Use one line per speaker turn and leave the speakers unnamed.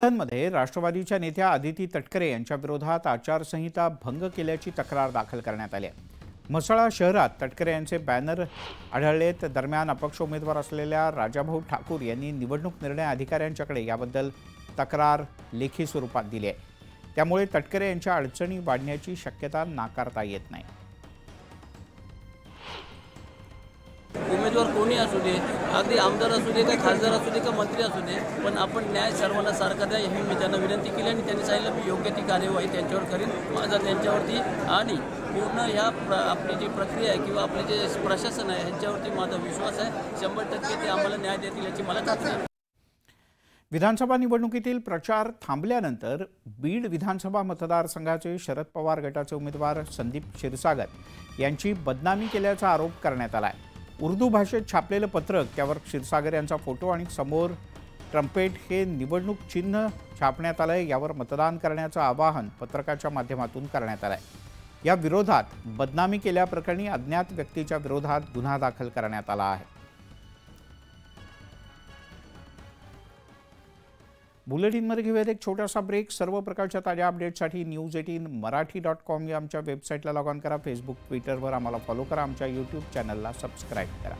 मध्ये राष्ट्रवादीच्या नेत्या आदिती तटकरे यांच्या विरोधात आचारसंहिता भंग केल्याची तक्रार दाखल करण्यात आली आहे। म्हसळा शहरात तटकरे यांचे बॅनर आढळलेत। दरम्यान अपक्ष उमेदवार असलेल्या राजाभाऊ ठाकूर यांनी निवडणूक निर्णय अधिकाऱ्यांच्याकडे याबद्दल तक्रार लेखी स्वरूपात दिली आहे। त्यामुळे तटकरे यांच्या अडचणी वाढण्याची शक्यता नाकारता येत नाही।
उमेदवार कोणी असू दे, अगदी आमदार असू दे, का खासदार असू दे, का मंत्री असू दे, पण आपण न्याय सर्वांना सारखा द्या ही मी त्यांना विनंती केली आणि त्यांनी सांगितलं मी योग्य ती कार्यवाही त्यांच्यावर करीन। माझा त्यांच्यावरती आणि पूर्ण ह्या आपली जी प्रक्रिया आहे किंवा आपले जे प्रशासन आहे ह्यांच्यावरती माझा विश्वास आहे। 100% ते आम्हाला न्याय देतील याची मला खात्री आहे।
विधानसभा निवडणुकीतील प्रचार थांबल्यानंतर बीड विधानसभा मतदारसंघाचे शरद पवार गटाचे उमेदवार संदीप क्षीरसागर यांची बदनामी केल्याचा आरोप करण्यात आला आहे। उर्दू भाषेत छापलेलं पत्रक, त्यावर क्षीरसागर यांचा फोटो आणि समोर ट्रम्पेट हे निवडणूक चिन्ह छापण्यात आलंय। यावर मतदान करण्याचं आवाहन पत्रकाच्या माध्यमातून करण्यात आलंय। या विरोधात बदनामी केल्याप्रकरणी अज्ञात व्यक्तीच्या विरोधात गुन्हा दाखल करण्यात आला आहे। बुलेटिनमध्ये घेऊयात एक छोटासा ब्रेक। सर्व प्रकारच्या ताज्या अपडेट्ससाठी news18marathi.com या आमच्या वेबसाईटला लॉग ऑन करा। फेसबुक, ट्विटरवर आम्हाला फॉलो करा। आमच्या यूट्यूब चॅनलला सबस्क्राईब करा।